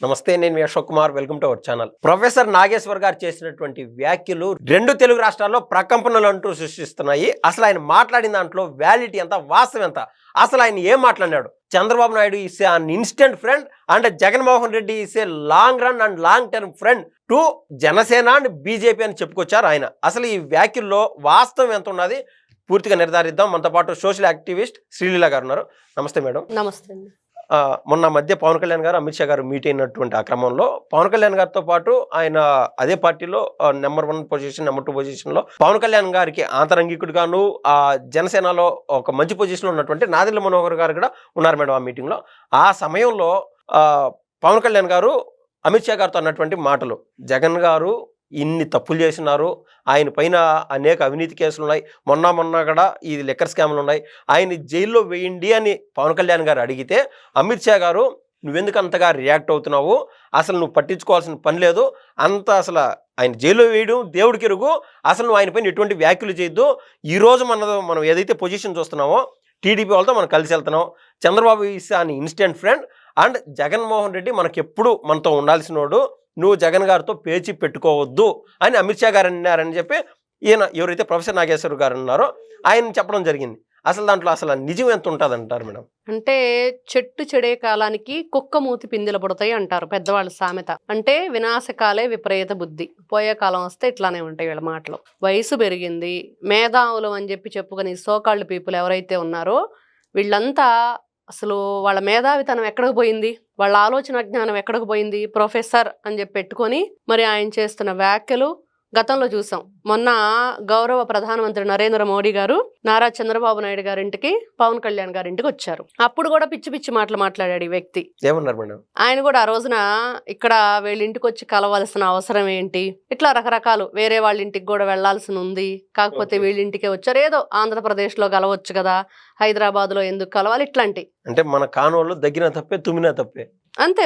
నమస్తే, నేను మీ Ashok Kumar. Welcome to our channel. Professor Nageshwar గారు చేసినటువంటి వ్యాఖ్యలు రెండు తెలుగు రాష్ట్రాల్లో ప్రకంపనలు అంటూ సృష్టిస్తున్నాయి. అసలు ఆయన మాట్లాడిన దాంట్లో వ్యాలిటీ ఎంత, వాస్తవం ఎంత, అసలు ఆయన ఏం మాట్లాడినాడు? Chandrababu Naidu is an instant friend and Jaganmohan Reddy is a long run and long term friend to Janasena and BJP అని చెప్పుకొచ్చారు ఆయన. అసలు ఈ వ్యాఖ్యల్లో వాస్తవం ఎంత ఉన్నది పూర్తిగా నిర్ధారిద్దాం. మనతో పాటు సోషల్ యాక్టివిస్ట్ శ్రీలీల గారు ఉన్నారు. నమస్తే మేడం. నమస్తే అండి. మొన్న మధ్య పవన్ కళ్యాణ్ గారు, అమిత్ షా గారు మీట్ అయినటువంటి ఆ క్రమంలో పవన్ కళ్యాణ్ గారితో పాటు ఆయన అదే పార్టీలో నెంబర్ 1 పొజిషన్, నెంబర్ 2 పొజిషన్లో పవన్ కళ్యాణ్ గారికి ఆంతరంగికుడుగాను జనసేనలో ఒక మంచి పొజిషన్లో ఉన్నటువంటి నాదెండ్ల మనోహర్ గారు కూడా ఉన్నారు మేడం ఆ మీటింగ్లో. ఆ సమయంలో పవన్ కళ్యాణ్ గారు అమిత్ షా గారితో అన్నటువంటి మాటలు, జగన్ గారు ఇన్ని తప్పులు చేసినారు, ఆయన పైన అనేక అవినీతి కేసులు ఉన్నాయి, మొన్న కూడా ఈ లిక్కర్ స్కామ్లు ఉన్నాయి, ఆయన జైల్లో వేయండి అని పవన్ కళ్యాణ్ గారు అడిగితే అమిత్ షా గారు నువ్వెందుకు అంతగా రియాక్ట్ అవుతున్నావు, అసలు నువ్వు పట్టించుకోవాల్సిన పని లేదు, అంత అసలు ఆయన జైల్లో వేయడం దేవుడికి ఎరుగు, అసలు నువ్వు ఆయన పైన ఎటువంటి వ్యాఖ్యలు చేయొద్దు, ఈరోజు మనం ఏదైతే పొజిషన్ చూస్తున్నామో టీడీపీ వాళ్ళతో మనం కలిసి వెళ్తున్నాం, Chandrababu is an instant friend and Jaganmohan Reddy మనకెప్పుడు మనతో ఉండాల్సినోడు, నువ్వు జగన్ గారితో పేచి పెట్టుకోవద్దు అని అమిత్ షా గారు అన్నారని చెప్పి ఈయన ఎవరైతే ప్రొఫెసర్ నాగేశ్వర్ గారు ఉన్నారో ఆయన చెప్పడం జరిగింది. అసలు దాంట్లో అసలు నిజం ఎంత ఉంటుంది అంటారు మేడం? అంటే చెట్టు చెడే కాలానికి కుక్క మూతి పిందెలు పడతాయి అంటారు పెద్దవాళ్ళ సామెత. అంటే వినాశకాలే విపరీత బుద్ధి, పోయే కాలం వస్తే ఇట్లానే ఉంటాయి వీళ్ళ మాటలు. వయసు పెరిగింది, మేధావులు అని చెప్పుకొని సోకాళ్ళు పీపుల్ ఎవరైతే ఉన్నారో వీళ్ళంతా అసలు వాళ్ళ మేధావితనం ఎక్కడికి పోయింది, వాళ్ళ ఆలోచన జ్ఞానం ఎక్కడికి పోయింది? ప్రొఫెసర్ అని పెట్టుకొని మరి ఆయన చేస్తున్న వ్యాఖ్యలు గతంలో చూసాం. మొన్న గౌరవ ప్రధానమంత్రి నరేంద్ర మోడీ గారు నారా చంద్రబాబు నాయుడు గారింటికి పవన్ కళ్యాణ్ గారింటికి వచ్చారు. అప్పుడు కూడా పిచ్చి పిచ్చి మాటలు మాట్లాడాడు ఈ వ్యక్తి. ఏమన్నారు మేడం? ఆయన కూడా ఆ రోజున ఇక్కడ వీళ్ళ ఇంటికి వచ్చి కలవాల్సిన అవసరం ఏంటి, ఇట్లా రకరకాలు, వేరే వాళ్ళ ఇంటికి కూడా వెళ్లాల్సి ఉంది, కాకపోతే వీళ్ళింటికే వచ్చారు, ఏదో ఆంధ్రప్రదేశ్ లో కలవచ్చు కదా, హైదరాబాద్ లో ఎందుకు కలవాలి, ఇట్లాంటి. అంటే మన కానోళ్ళు దగ్గర తప్పే, తుమ్మినా తప్పే, అంతే.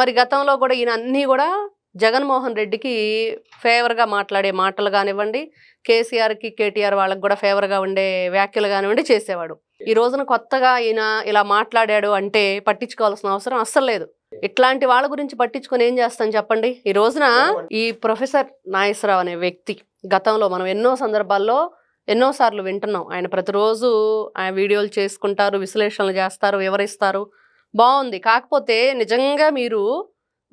మరి గతంలో కూడా ఈయన అన్నీ కూడా జగన్మోహన్ రెడ్డికి ఫేవర్గా మాట్లాడే మాటలు కానివ్వండి, కేసీఆర్కి కేటీఆర్ వాళ్ళకి కూడా ఫేవర్గా ఉండే వ్యాఖ్యలు కానివ్వండి చేసేవాడు. ఈ రోజున కొత్తగా ఈయన ఇలా మాట్లాడాడు అంటే పట్టించుకోవాల్సిన అవసరం అస్సలు లేదు. ఇట్లాంటి వాళ్ళ గురించి పట్టించుకొని ఏం చేస్తాం చెప్పండి? ఈ రోజున ఈ ప్రొఫెసర్ నాగేశ్వరరావు అనే వ్యక్తి గతంలో మనం ఎన్నో సందర్భాల్లో ఎన్నోసార్లు వింటున్నాం. ఆయన ప్రతిరోజు ఆయన వీడియోలు చేసుకుంటారు, విశ్లేషణలు చేస్తారు, వివరిస్తారు, బాగుంది. కాకపోతే నిజంగా మీరు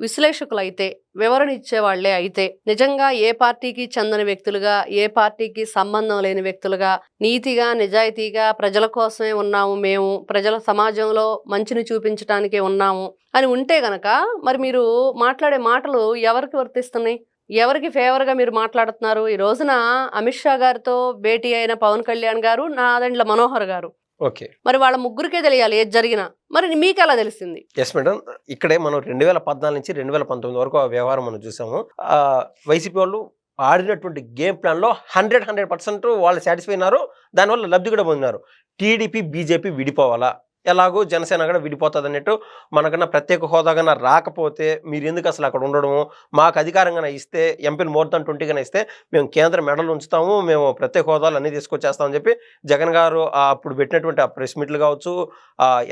విశ్లేషకులు అయితే, వివరణ ఇచ్చేవాళ్లే అయితే, నిజంగా ఏ పార్టీకి చెందని వ్యక్తులుగా, ఏ పార్టీకి సంబంధం లేని వ్యక్తులుగా, నీతిగా నిజాయితీగా ప్రజల కోసమే ఉన్నాము, మేము ప్రజల సమాజంలో మంచిని చూపించడానికే ఉన్నాము అని ఉంటే గనక మరి మీరు మాట్లాడే మాటలు ఎవరికి వర్తిస్తున్నాయి, ఎవరికి ఫేవర్గా మీరు మాట్లాడుతున్నారు? ఈ రోజున అమిత్ షా గారితో భేటీ అయిన పవన్ కళ్యాణ్ గారు, నాదెండ్ల మనోహర్ గారు, ఓకే, మరి వాళ్ళ ముగ్గురికే తెలియాలి ఏది జరిగినా. మరి మీకు ఎలా తెలిసింది? ఎస్ మేడం, ఇక్కడే మనం 2014 నుంచి 2019 వరకు ఆ వ్యవహారం మనం చూసాము. వైసీపీ వాళ్ళు ఆడినటువంటి గేమ్ ప్లాన్లో 100% వాళ్ళు సాటిస్ఫై అయినారు, దానివల్ల లబ్ధి కూడా పొందినారు. టీడీపీ బీజేపీ విడిపోవాలా, ఎలాగో జనసేన కూడా విడిపోతుంది అన్నట్టు, మనకన్నా ప్రత్యేక హోదా కన్నా రాకపోతే మీరు ఎందుకు అసలు అక్కడ ఉండడము, మాకు అధికారంగా ఇస్తే ఎంపీలు మోర్ దాన్ 20 కన్నా ఇస్తే మేము కేంద్ర మెడలు ఉంచుతాము, మేము ప్రత్యేక హోదాలు అన్నీ తీసుకొచ్చేస్తామని చెప్పి జగన్ గారు అప్పుడు పెట్టినటువంటి ఆ ప్రెస్ మీట్లు కావచ్చు,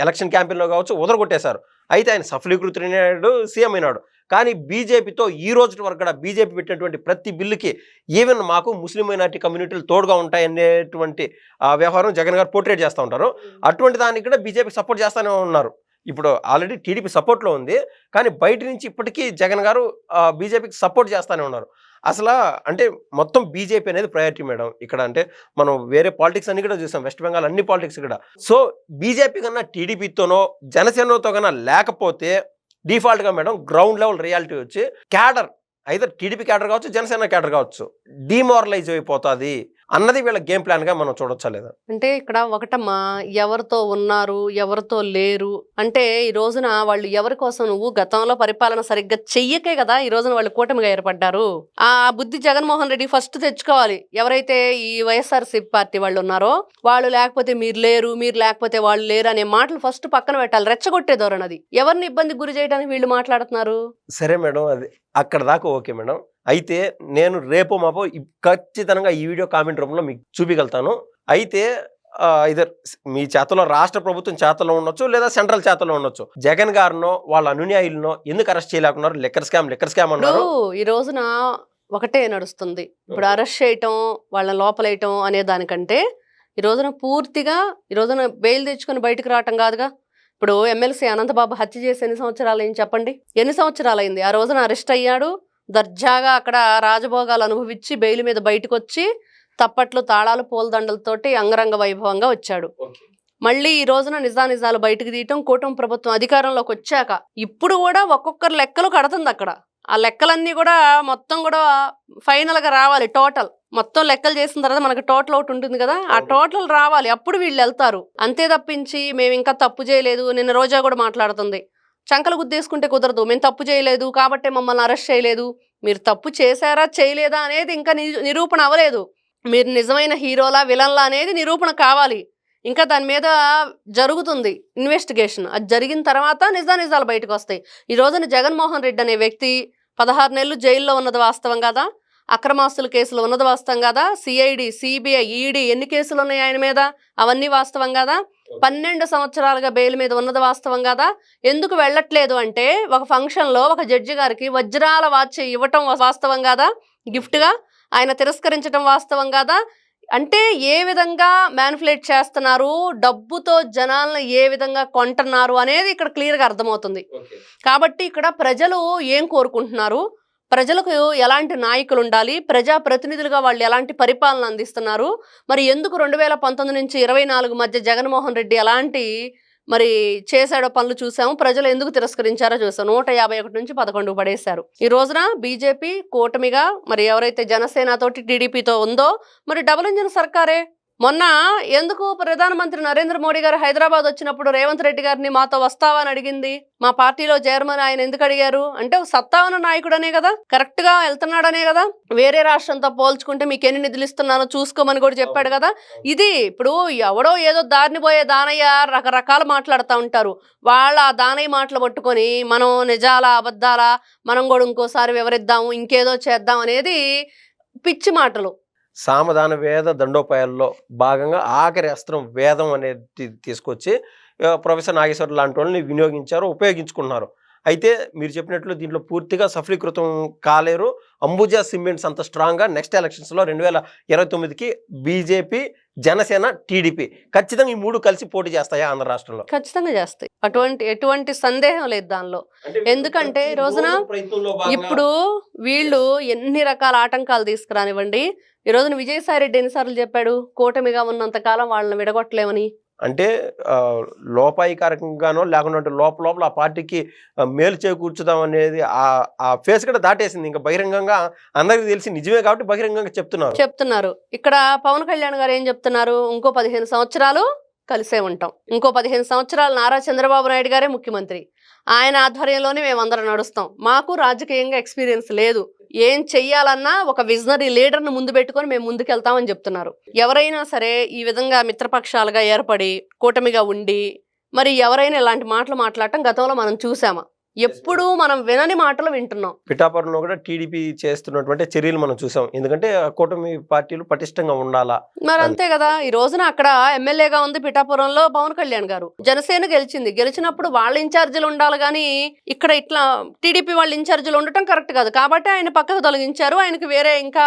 ఎలక్షన్ క్యాంపెయిన్లో కావచ్చు వదలగొట్టేశారు. అయితే ఆయన సఫలీకృతుడైనాడు, సీఎం అయినాడు. కానీ బీజేపీతో ఈ రోజు వరకు కూడా బీజేపీ పెట్టినటువంటి ప్రతి బిల్లుకి ఈవెన్ మాకు ముస్లిం మైనార్టీ కమ్యూనిటీలు తోడుగా ఉంటాయనేటువంటి వ్యవహారం జగన్ గారు పోర్ట్రేట్ చేస్తూ ఉంటారు. అటువంటి దానికి కూడా బీజేపీ సపోర్ట్ చేస్తూనే ఉన్నారు. ఇప్పుడు ఆల్రెడీ టీడీపీ సపోర్ట్లో ఉంది, కానీ బయట నుంచి ఇప్పటికీ జగన్ గారు బీజేపీకి సపోర్ట్ చేస్తూనే ఉన్నారు. అసలు అంటే మొత్తం బీజేపీ అనేది ప్రయారిటీ మేడం ఇక్కడ. అంటే మనం వేరే పాలిటిక్స్ అన్ని కూడా చూసాం, వెస్ట్ బెంగాల్ అన్ని పాలిటిక్స్ కూడా. సో బీజేపీ కన్నా టీడీపీతోనో జనసేనతో కన్నా లేకపోతే డిఫాల్ట్గా మేడం గ్రౌండ్ లెవెల్ రియాలిటీ వచ్చి క్యాడర్, అయితే టీడీపీ క్యాడర్ కావచ్చు, జనసేన క్యాడర్ కావచ్చు, డిమారలైజ్ అయిపోతుంది అన్నది వీళ్ళ గేమ్ ప్లాన్ గా మనం చూడొచ్చా లేదా? అంటే ఇక్కడ ఒకటమ్మా, ఎవరితో ఉన్నారు ఎవరితో లేరు అంటే ఈ రోజున వాళ్ళు ఎవరి కోసం, నువ్వు గతంలో పరిపాలన సరిగ్గా చెయ్యకే కదా ఈ రోజున వాళ్ళు కూటమిగా ఏర్పడ్డారు. ఆ బుద్ధి జగన్మోహన్ రెడ్డి ఫస్ట్ తెచ్చుకోవాలి. ఎవరైతే ఈ వైఎస్ఆర్సీపీ పార్టీ వాళ్ళు ఉన్నారో వాళ్ళు లేకపోతే మీరు లేరు, మీరు లేకపోతే వాళ్ళు లేరు అనే మాటలు ఫస్ట్ పక్కన పెట్టాలి. రెచ్చగొట్టే ధోరణి అది. ఎవరిని ఇబ్బంది గురి చేయడానికి వీళ్ళు మాట్లాడుతున్నారు? సరే మేడం, అది అక్కడ దాకా ఓకే మేడం. అయితే నేను రేపు మాపో ఖచ్చితంగా ఈ వీడియో కామెంట్ రూపంలో మీకు చూపించగలుగుతాను. అయితే ఇదర్ మీ చేతలో రాష్ట్ర ప్రభుత్వం చేతలో ఉండొచ్చు లేదా సెంట్రల్ చేతలో ఉండొచ్చు. జగన్ గారినో వాళ్ళ అనుయాయులనో ఎందుకు అరెస్ట్ చేయలేకున్నారు? లిక్కర్ స్కామ్ ఇప్పుడు అన్నారు. ఈ రోజున ఒకటే నడుస్తుంది. ఇప్పుడు అరెస్ట్ చేయటం, వాళ్ళని లోపలేయటం అనే దానికంటే ఈ రోజున పూర్తిగా ఈ రోజున బెయిల్ తెచ్చుకొని బయటకు రావటం కాదుగా. ఇప్పుడు ఎమ్మెల్సీ అనంతబాబు హత్య చేసి ఎన్ని సంవత్సరాలు అయింది చెప్పండి? ఎన్ని సంవత్సరాలు అయింది? ఆ రోజున అరెస్ట్ అయ్యాడు, దర్జాగా అక్కడ రాజభోగాలు అనుభవించి బెయిల్ మీద బయటకు వచ్చి తప్పట్లు, తాళాలు, పూలదండలతోటి అంగరంగ వైభవంగా వచ్చాడు. మళ్ళీ ఈ రోజున నిజానిజాలు బయటకు తీయటం, కూటమి ప్రభుత్వం అధికారంలోకి వచ్చాక ఇప్పుడు కూడా ఒక్కొక్కరు లెక్కలు కడుతుంది అక్కడ. ఆ లెక్కలన్నీ కూడా మొత్తం కూడా ఫైనల్గా రావాలి. టోటల్ మొత్తం లెక్కలు చేసిన తర్వాత మనకు టోటల్ ఒకటి ఉంటుంది కదా, ఆ టోటల్ రావాలి. అప్పుడు వీళ్ళు వెళ్తారు. అంతే తప్పించి మేము ఇంకా తప్పు చేయలేదు, నిన్న రోజా కూడా మాట్లాడుతుంది, చంకలు గుద్దేసుకుంటే కుదరదు, మేము తప్పు చేయలేదు కాబట్టే మమ్మల్ని అరెస్ట్ చేయలేదు. మీరు తప్పు చేశారా చేయలేదా అనేది ఇంకా నిరూపణ అవ్వలేదు. మీరు నిజమైన హీరోలా విలన్లా అనేది నిరూపణ కావాలి. ఇంకా దాని మీద జరుగుతుంది ఇన్వెస్టిగేషన్. అది జరిగిన తర్వాత నిజానిజాలు బయటకు వస్తాయి. ఈ రోజున జగన్మోహన్ రెడ్డి అనే వ్యక్తి 16 నెలలు జైల్లో ఉన్నది వాస్తవం కదా, అక్రమాస్తుల కేసులు ఉన్నది వాస్తవం కదా, సిఐడి, సిబిఐ, ఈడీ ఎన్ని కేసులు ఉన్నాయి ఆయన మీద అవన్నీ వాస్తవం కదా, 12 సంవత్సరాలుగా బెయిల్ మీద ఉన్నది వాస్తవం కదా. ఎందుకు వెళ్ళట్లేదు అంటే ఒక ఫంక్షన్లో ఒక జడ్జి గారికి వజ్రాల వాచ్ ఇవ్వటం వాస్తవం కదా, గిఫ్ట్గా ఆయన తిరస్కరించడం వాస్తవం కదా. అంటే ఏ విధంగా మ్యానిపులేట్ చేస్తున్నారు, డబ్బుతో జనాలను ఏ విధంగా కొంటున్నారు అనేది ఇక్కడ క్లియర్గా అర్థమవుతుంది. కాబట్టి ఇక్కడ ప్రజలు ఏం కోరుకుంటున్నారు, ప్రజలకు ఎలాంటి నాయకులు ఉండాలి, ప్రజాప్రతినిధులుగా వాళ్ళు ఎలాంటి పరిపాలన అందిస్తున్నారు, మరి ఎందుకు 2019 నుంచి 24 మధ్య జగన్మోహన్ రెడ్డి ఎలాంటి మరి చేశాడో పనులు చూసాము, ప్రజలు ఎందుకు తిరస్కరించారో చూసాం. 151 నుంచి 11 పడేశారు. ఈ రోజున బీజేపీ కూటమిగా మరి ఎవరైతే జనసేనతోటి టీడీపీతో ఉందో మరి డబుల్ ఇంజిన్ సర్కారే. మొన్న ఎందుకు ప్రధానమంత్రి నరేంద్ర మోడీ గారు హైదరాబాద్ వచ్చినప్పుడు రేవంత్ రెడ్డి గారిని మాతో వస్తావా అని అడిగింది, మా పార్టీలో చేరమని ఆయన ఎందుకు అడిగారు అంటే సత్తావన నాయకుడనే కదా, కరెక్ట్ గా వెళ్తున్నాడనే కదా, వేరే రాష్ట్రంతో పోల్చుకుంటే మీకు ఎన్ని నిధులు ఇస్తున్నానో చూసుకోమని కూడా చెప్పాడు కదా. ఇది ఇప్పుడు ఎవడో ఏదో దారిని పోయే దానయ్య రకరకాలు మాట్లాడుతూ ఉంటారు. వాళ్ళ దానయ్య మాటలు పట్టుకొని మనం నిజాలా అబద్ధాలా మనం కూడా ఇంకోసారి వివరిద్దాము, ఇంకేదో చేద్దాం అనేది పిచ్చి మాటలు. సామధాన వేద దండోపాయాల్లో భాగంగా ఆఖరి అస్త్రం వేదం అనేది తీసుకొచ్చి ప్రొఫెసర్ నాగేశ్వర లాంటి వాళ్ళని వినియోగించారు, ఉపయోగించుకున్నారు. అయితే మీరు చెప్పినట్లు దీంట్లో పూర్తిగా సఫలీకృతం కాలేరు. అంబుజా సిమెంట్స్ అంత స్ట్రాంగ్గా నెక్స్ట్ ఎలక్షన్స్లో 2029కి బీజేపీ, జనసేన, టీడీపీ ఖచ్చితంగా ఈ మూడు కలిసి పోటీ చేస్తాయా ఆంధ్ర రాష్ట్రంలో? ఖచ్చితంగా చేస్తాయి, ఎటువంటి సందేహం లేదు దానిలో. ఎందుకంటే ఈ రోజున ఇప్పుడు వీళ్ళు ఎన్ని రకాల ఆటంకాలు తీసుకురానివ్వండి. ఈ రోజున విజయసాయి రెడ్డి ఎన్నిసార్లు చెప్పాడు కూటమిగా ఉన్నంత కాలం వాళ్ళని విడగొట్టలేమని. అంటే లోపాయికారకంగానో లేకుండా లోపల ఆ పార్టీకి మేలు చేకూర్చుదాం అనేది ఆ ఫేస్ కూడా దాటేసింది. ఇంకా బహిరంగంగా అందరికీ తెలిసి నిజమే కాబట్టి బహిరంగంగా చెప్తున్నారు. ఇక్కడ పవన్ కళ్యాణ్ గారు ఏం చెప్తున్నారు, ఇంకో 15 సంవత్సరాలు కలిసే ఉంటాం, ఇంకో 15 సంవత్సరాలు నారా చంద్రబాబు నాయుడు గారే ముఖ్యమంత్రి, ఆయన ఆధ్వర్యంలోనే మేమందరం నడుస్తాం, మాకు రాజకీయంగా ఎక్స్పీరియన్స్ లేదు, ఏం చెయ్యాలన్నా ఒక విజనరీ లీడర్ను ముందు పెట్టుకొని మేము ముందుకెళ్తామని చెప్తున్నారు. ఎవరైనా సరే ఈ విధంగా మిత్రపక్షాలుగా ఏర్పడి కూటమిగా ఉండి మరి ఎవరైనా ఇలాంటి మాటలు మాట్లాడటం గతంలో మనం చూసామా? ఎప్పుడు మనం వినని మాటలు వింటున్నాం. పిఠాపురంలో కూడా టీడీపీ చేస్తున్నటువంటి చర్యలు మనం చూసాం. ఎందుకంటే కూటమి పార్టీలు పటిష్టంగా ఉండాలా మరి అంతే కదా. ఈ రోజున అక్కడ ఎమ్మెల్యేగా ఉంది పిఠాపురంలో పవన్ కళ్యాణ్ గారు, జనసేన గెలిచినప్పుడు వాళ్ళ ఇన్ఛార్జీలు ఉండాలి కానీ ఇక్కడ ఇట్లా టీడీపీ వాళ్ళ ఇన్ఛార్జీలు ఉండటం కరెక్ట్ కాదు కాబట్టి ఆయన పక్కకు తొలగించారు. ఆయనకు వేరే ఇంకా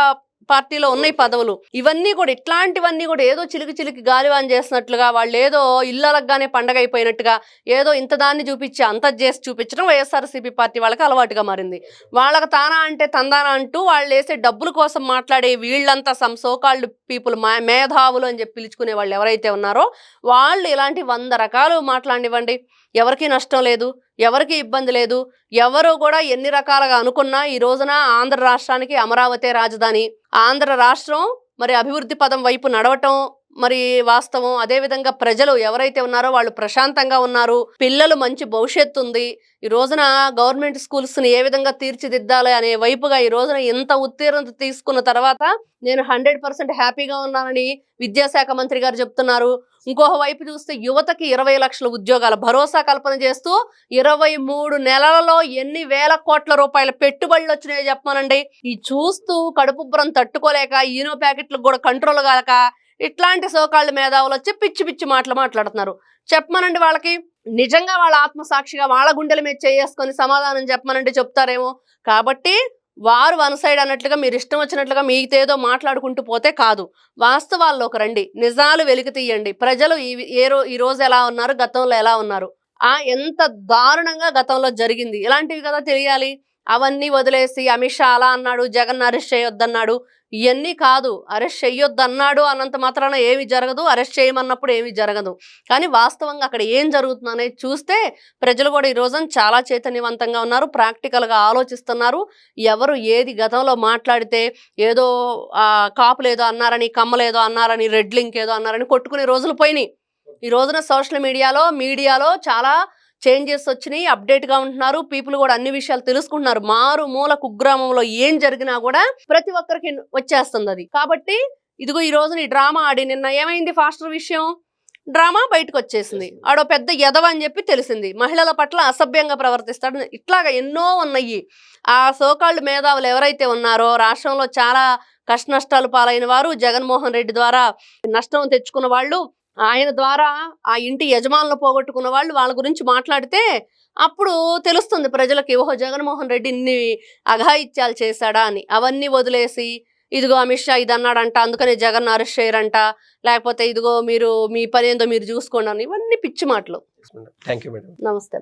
పార్టీలో ఉన్నాయి పదవులు. ఇవన్నీ కూడా ఇట్లాంటివన్నీ కూడా ఏదో చిలికి గాలివాన్ చేసినట్లుగా, వాళ్ళు ఏదో ఇళ్ళలగానే పండగ అయిపోయినట్టుగా ఏదో ఇంత దాన్ని చూపించి అంత చేసి చూపించడం వైఎస్ఆర్సీపీ పార్టీ వాళ్ళకి అలవాటుగా మారింది. వాళ్ళకి తానా అంటే తందానా అంటూ వాళ్ళు వేసే డబ్బుల కోసం మాట్లాడే వీళ్ళంతా సమ్ సోకాల్డ్ పీపుల్, మేధావులు అని చెప్పి పిలుచుకునే వాళ్ళు ఎవరైతే ఉన్నారో వాళ్ళు ఇలాంటి 100 రకాలు మాట్లాడివ్వండి, ఎవరికి నష్టం లేదు, ఎవరికి ఇబ్బంది లేదు. ఎవరు కూడా ఎన్ని రకాలుగా అనుకున్నా ఈ రోజున ఆంధ్ర రాష్ట్రానికి అమరావతి రాజధాని, ఆంధ్ర రాష్ట్రం మరి అభివృద్ధి పదం వైపు నడవటం మరి వాస్తవం. అదేవిధంగా ప్రజలు ఎవరైతే ఉన్నారో వాళ్ళు ప్రశాంతంగా ఉన్నారు, పిల్లలు మంచి భవిష్యత్తు ఉంది. ఈ రోజున గవర్నమెంట్ స్కూల్స్ని ఏ విధంగా తీర్చిదిద్దాలి అనే వైపుగా ఈ రోజున ఇంత ఉత్తీర్ణత తీసుకున్న తర్వాత నేను 100% హ్యాపీగా ఉన్నానని విద్యాశాఖ మంత్రి గారు చెప్తున్నారు. ఇంకొక వైపు చూస్తే యువతకి 20 లక్షల ఉద్యోగాల భరోసా కల్పన చేస్తూ 23 నెలలలో ఎన్ని వేల కోట్ల రూపాయల పెట్టుబడులు వచ్చినాయో చెప్పమనండి. ఈ చూస్తూ కడుపుబ్బరం తట్టుకోలేక ఈనో ప్యాకెట్లకు కూడా కంట్రోల్ కాక ఇట్లాంటి సోకాళ్ళు మేధావులు వచ్చి పిచ్చి పిచ్చి మాటలు మాట్లాడుతున్నారు. చెప్పమనండి వాళ్ళకి, నిజంగా వాళ్ళ ఆత్మసాక్షిగా వాళ్ళ గుండెల మీద చేసుకొని సమాధానం చెప్పమనండి, చెప్తారేమో. కాబట్టి వారు వన్ సైడ్ అన్నట్లుగా మీరు ఇష్టం వచ్చినట్లుగా మీకేదో మాట్లాడుకుంటూ పోతే కాదు, వాస్తవాల్లోకి రండి, నిజాలు వెలికి తీయండి. ప్రజలు ఈ రోజు ఎలా ఉన్నారు, గతంలో ఎలా ఉన్నారు, ఎంత దారుణంగా గతంలో జరిగింది, ఇలాంటివి కదా తెలియాలి. అవన్నీ వదిలేసి అమిత్ షా అలా అన్నాడు, జగన్ అరెస్ట్ చేయొద్దన్నాడు, ఇవన్నీ కాదు. అరెస్ట్ చేయొద్దన్నాడు అన్నంత మాత్రాన ఏమి జరగదు, అరెస్ట్ చేయమన్నప్పుడు ఏమి జరగదు. కానీ వాస్తవంగా అక్కడ ఏం జరుగుతుంది అనేది చూస్తే ప్రజలు కూడా ఈ రోజున చాలా చైతన్యవంతంగా ఉన్నారు, ప్రాక్టికల్గా ఆలోచిస్తున్నారు. ఎవరు ఏది గతంలో మాట్లాడితే ఏదో కాపులేదో అన్నారని, కమ్మలేదో అన్నారని, రెడ్ లింక్ ఏదో అన్నారని కొట్టుకునే రోజులు పోయినాయి. ఈ రోజున సోషల్ మీడియాలో చాలా చేంజెస్ వచ్చినాయి, అప్డేట్గా ఉంటున్నారు. పీపుల్ కూడా అన్ని విషయాలు తెలుసుకుంటున్నారు. మారు మూల కుగ్రామంలో ఏం జరిగినా కూడా ప్రతి ఒక్కరికి వచ్చేస్తుంది అది. కాబట్టి ఇదిగో ఈ రోజున ఈ డ్రామా ఆడి నిన్న ఏమైంది ఫాస్టర్ విషయం, డ్రామా బయటకు వచ్చేసింది. ఆడో పెద్ద ఎదవ అని చెప్పి తెలిసింది, మహిళల పట్ల అసభ్యంగా ప్రవర్తిస్తాడు. ఇట్లాగా ఎన్నో ఉన్నాయి. ఆ సోకాళ్ళు మేధావులు ఎవరైతే ఉన్నారో రాష్ట్రంలో చాలా కష్ట నష్టాలు పాలైన వారు, జగన్మోహన్ రెడ్డి ద్వారా నష్టం తెచ్చుకున్న వాళ్ళు, ఆయన ద్వారా ఆ ఇంటి యజమానులు పోగొట్టుకున్న వాళ్ళు, వాళ్ళ గురించి మాట్లాడితే అప్పుడు తెలుస్తుంది ప్రజలకి, ఓహో జగన్మోహన్ రెడ్డి ఇన్ని అఘాయిత్యాలు చేశాడా అని. అవన్నీ వదిలేసి ఇదిగో అమిత్ షా ఇది అన్నాడంట, అందుకనే జగన్ అరెస్ట్ చేయరంట, లేకపోతే ఇదిగో మీరు మీ పని ఏందో మీరు చూసుకోండి అని, ఇవన్నీ పిచ్చి మాటలు. Thank you madam. నమస్తే.